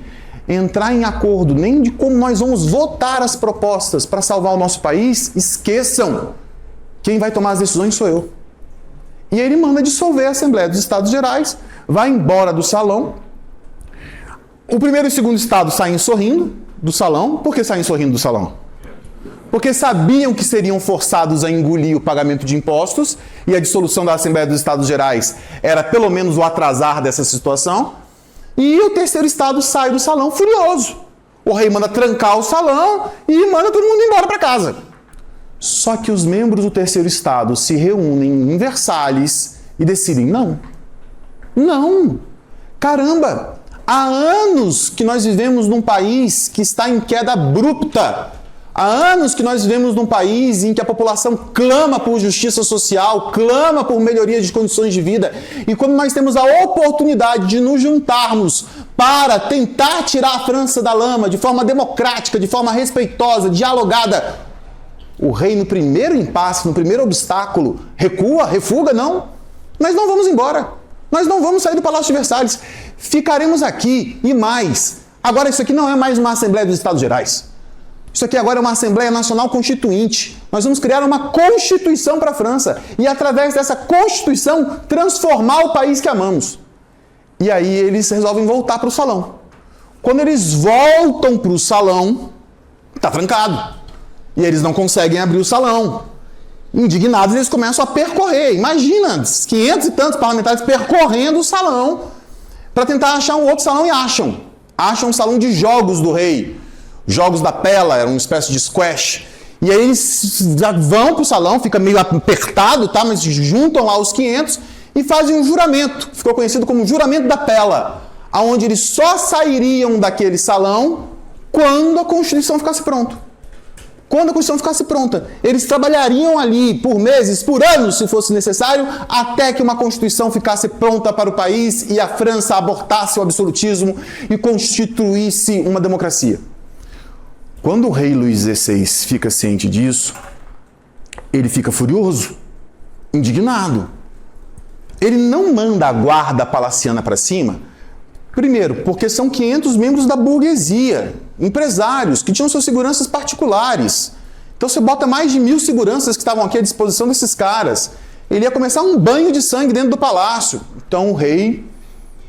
entrar em acordo nem de como nós vamos votar as propostas para salvar o nosso país, esqueçam. Quem vai tomar as decisões sou eu. E ele manda dissolver a Assembleia dos Estados Gerais, vai embora do salão. O primeiro e o segundo estado saem sorrindo do salão. Por que saem sorrindo do salão? Porque sabiam que seriam forçados a engolir o pagamento de impostos e a dissolução da Assembleia dos Estados Gerais era pelo menos o atrasar dessa situação. E o terceiro estado sai do salão furioso. O rei manda trancar o salão e manda todo mundo embora para casa. Só que os membros do terceiro estado se reúnem em Versalhes e decidem, não, caramba, há anos que nós vivemos num país que está em queda abrupta. Há anos que nós vivemos num país em que a população clama por justiça social, clama por melhoria de condições de vida. E quando nós temos a oportunidade de nos juntarmos para tentar tirar a França da lama de forma democrática, de forma respeitosa, dialogada, o rei no primeiro impasse, no primeiro obstáculo, recua, refuga, não. Nós não vamos embora. Nós não vamos sair do Palácio de Versalhes. Ficaremos aqui e mais. Agora isso aqui não é mais uma Assembleia dos Estados Gerais. Isso aqui agora é uma Assembleia Nacional Constituinte. Nós vamos criar uma Constituição para a França e, através dessa Constituição, transformar o país que amamos. E aí eles resolvem voltar para o salão. Quando eles voltam para o salão, está trancado. E eles não conseguem abrir o salão. Indignados, eles começam a percorrer. Imagina, 500 e tantos parlamentares percorrendo o salão para tentar achar um outro salão e acham. Acham um salão de jogos do rei. Jogos da Pela, era uma espécie de squash. E aí eles já vão para o salão, fica meio apertado, tá? Mas juntam lá os 500 e fazem um juramento. Ficou conhecido como juramento da Pela, onde eles só sairiam daquele salão quando a Constituição ficasse pronta. Quando a Constituição ficasse pronta. Eles trabalhariam ali por meses, por anos, se fosse necessário, até que uma Constituição ficasse pronta para o país e a França abortasse o absolutismo e constituísse uma democracia. Quando o rei Luís XVI fica ciente disso, ele fica furioso, indignado. Ele não manda a guarda palaciana para cima, primeiro, porque são 500 membros da burguesia, empresários, que tinham suas seguranças particulares. Então você bota mais de 1000 seguranças que estavam aqui à disposição desses caras. Ele ia começar um banho de sangue dentro do palácio. Então o rei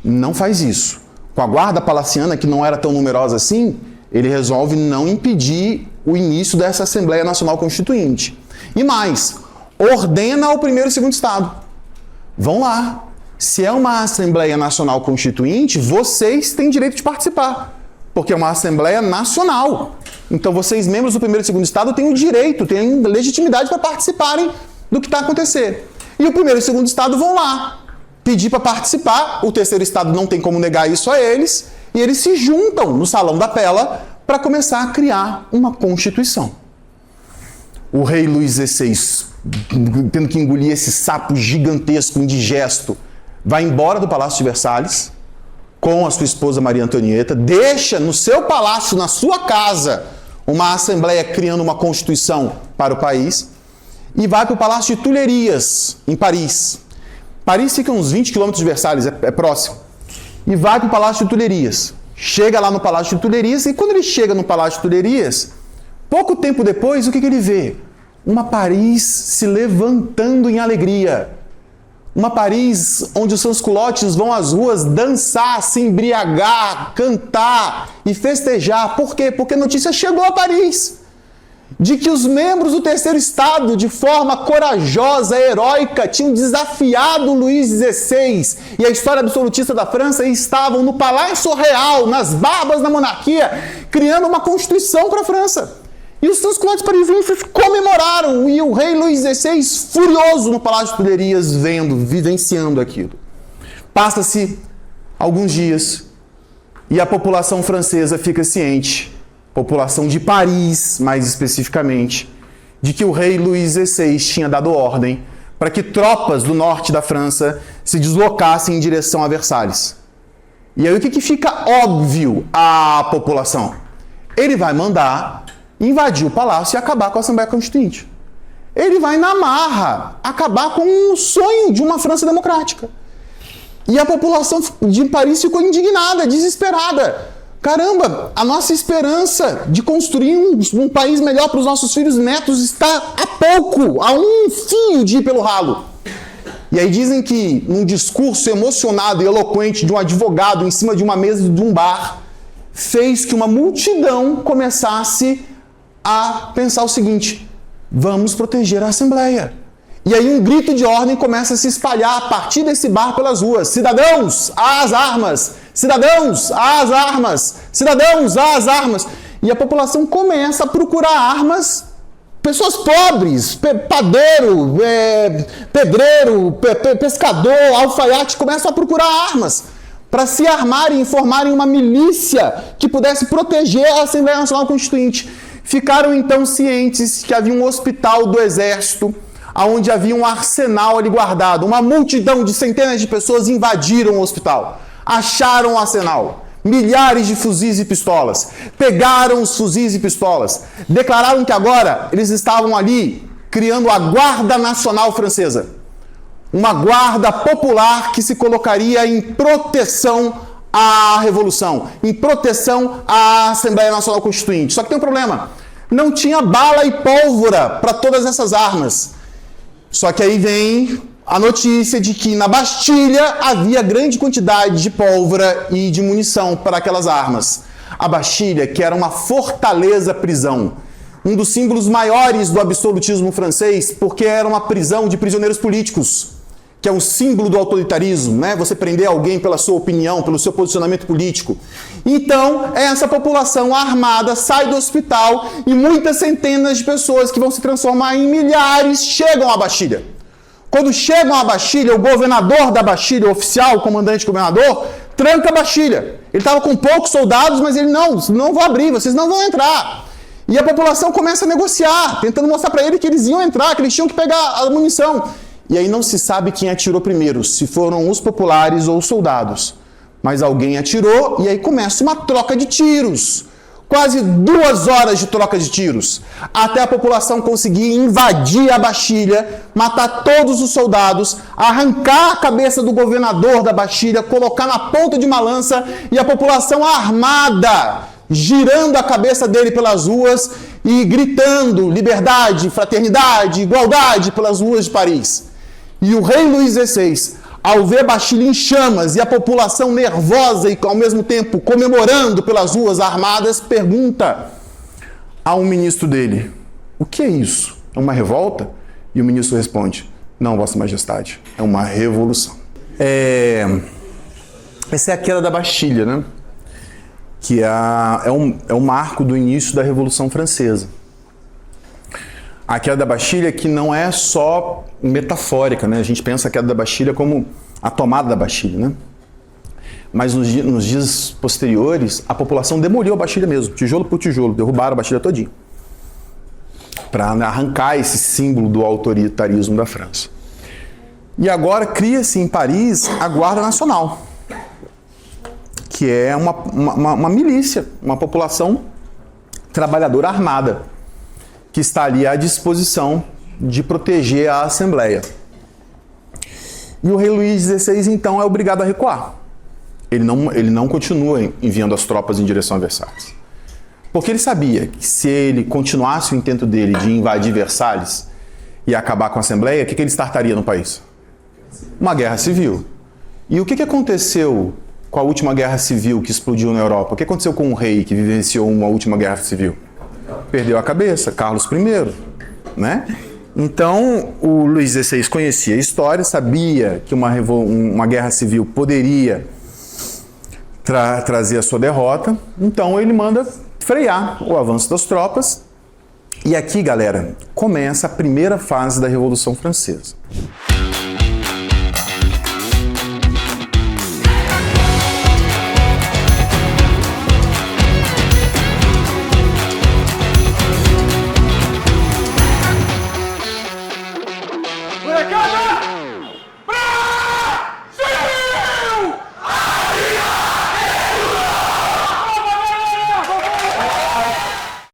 não faz isso. Com a guarda palaciana, que não era tão numerosa assim, ele resolve não impedir o início dessa Assembleia Nacional Constituinte. E mais, ordena ao primeiro e segundo Estado. Vão lá. Se é uma Assembleia Nacional Constituinte, vocês têm direito de participar. Porque é uma Assembleia Nacional. Então vocês, membros do primeiro e segundo Estado, têm o direito, têm legitimidade para participarem do que está acontecendo. E o primeiro e segundo Estado vão lá pedir para participar. O terceiro Estado não tem como negar isso a eles. E eles se juntam no Salão da Pela para começar a criar uma Constituição. O rei Luís XVI, tendo que engolir esse sapo gigantesco, indigesto, vai embora do Palácio de Versalhes com a sua esposa Maria Antonieta, deixa no seu palácio, na sua casa, uma assembleia criando uma Constituição para o país e vai para o Palácio de Tuileries, em Paris. Paris fica uns 20 quilômetros de Versalhes, é próximo. E vai para o Palácio de Tuileries. Chega lá no Palácio de Tuileries e quando ele chega no Palácio de Tuileries, pouco tempo depois, o que ele vê? Uma Paris se levantando em alegria. Uma Paris onde os sans-culottes vão às ruas dançar, se embriagar, cantar e festejar. Por quê? Porque a notícia chegou a Paris de que os membros do terceiro Estado, de forma corajosa, heróica, tinham desafiado Luís XVI e a história absolutista da França e estavam no Palácio Real, nas barbas da monarquia, criando uma Constituição para a França. E os sans-culottes parisienses comemoraram, e o rei Luís XVI, furioso no Palácio de Tuileries, vivenciando aquilo. Passa-se alguns dias e a população francesa fica ciente, população de Paris, mais especificamente, de que o rei Luís XVI tinha dado ordem para que tropas do norte da França se deslocassem em direção a Versalhes. E aí o que fica óbvio à população? Ele vai mandar invadir o palácio e acabar com a Assembleia Constituinte. Ele vai, na marra, acabar com o sonho de uma França democrática. E a população de Paris ficou indignada, desesperada. Caramba, a nossa esperança de construir um país melhor para os nossos filhos e netos está a pouco, a um fio de ir pelo ralo. E aí dizem que num discurso emocionado e eloquente de um advogado em cima de uma mesa de um bar, fez que uma multidão começasse a pensar o seguinte: vamos proteger a Assembleia. E aí um grito de ordem começa a se espalhar a partir desse bar pelas ruas. Cidadãos, às armas! Cidadãos, às armas! Cidadãos, às armas! E a população começa a procurar armas. Pessoas pobres, padeiro, pedreiro, pescador, alfaiate, começam a procurar armas para se armarem e formarem uma milícia que pudesse proteger a Assembleia Nacional Constituinte. Ficaram então cientes que havia um hospital do exército, onde havia um arsenal ali guardado. Uma multidão de centenas de pessoas invadiram o hospital, acharam o arsenal. Milhares de fuzis e pistolas. Pegaram os fuzis e pistolas. Declararam que agora eles estavam ali criando a Guarda Nacional Francesa. Uma guarda popular que se colocaria em proteção à Revolução, em proteção à Assembleia Nacional Constituinte. Só que tem um problema. Não tinha bala e pólvora para todas essas armas. Só que aí vem a notícia de que na Bastilha havia grande quantidade de pólvora e de munição para aquelas armas. A Bastilha, que era uma fortaleza-prisão, um dos símbolos maiores do absolutismo francês, porque era uma prisão de prisioneiros políticos, que é um símbolo do autoritarismo, né? Você prender alguém pela sua opinião, pelo seu posicionamento político. Então, essa população armada sai do hospital e muitas centenas de pessoas que vão se transformar em milhares chegam à Bastilha. Quando chegam à Bastilha, o governador da Bastilha, o oficial, o comandante-governador, tranca a Bastilha. Ele estava com poucos soldados, mas ele não vou abrir, vocês não vão entrar. E a população começa a negociar, tentando mostrar para ele que eles iam entrar, que eles tinham que pegar a munição. E aí não se sabe quem atirou primeiro, se foram os populares ou os soldados. Mas alguém atirou e aí começa uma troca de tiros. Quase 2 horas de troca de tiros. Até a população conseguir invadir a Bastilha, matar todos os soldados, arrancar a cabeça do governador da Bastilha, colocar na ponta de uma lança e a população armada, girando a cabeça dele pelas ruas e gritando liberdade, fraternidade, igualdade pelas ruas de Paris. E o rei Luís XVI, ao ver Bastilha em chamas e a população nervosa e ao mesmo tempo comemorando pelas ruas armadas, pergunta a um ministro dele: o que é isso? É uma revolta? E o ministro responde: não, Vossa Majestade, é uma revolução. Essa é a queda da Bastilha, né? Que é um marco do início da Revolução Francesa. A queda da Bastilha que não é só metafórica, né? A gente pensa a queda da Bastilha como a tomada da Bastilha, né? Mas nos dias posteriores, a população demoliu a Bastilha mesmo, tijolo por tijolo, derrubaram a Bastilha todinha, para arrancar esse símbolo do autoritarismo da França. E agora cria-se em Paris a Guarda Nacional, que é uma milícia, uma população trabalhadora armada, que está ali à disposição de proteger a Assembleia. E o rei Luís XVI, então, é obrigado a recuar. Ele não continua enviando as tropas em direção a Versalhes. Porque ele sabia que se ele continuasse o intento dele de invadir Versalhes e acabar com a Assembleia, o que ele startaria no país? Uma guerra civil. E o que aconteceu com a última guerra civil que explodiu na Europa? O que aconteceu com um rei que vivenciou uma última guerra civil? Perdeu a cabeça, Carlos I, né? Então, o Luís XVI conhecia a história, sabia que uma guerra civil poderia trazer a sua derrota, então ele manda frear o avanço das tropas. E aqui, galera, começa a primeira fase da Revolução Francesa.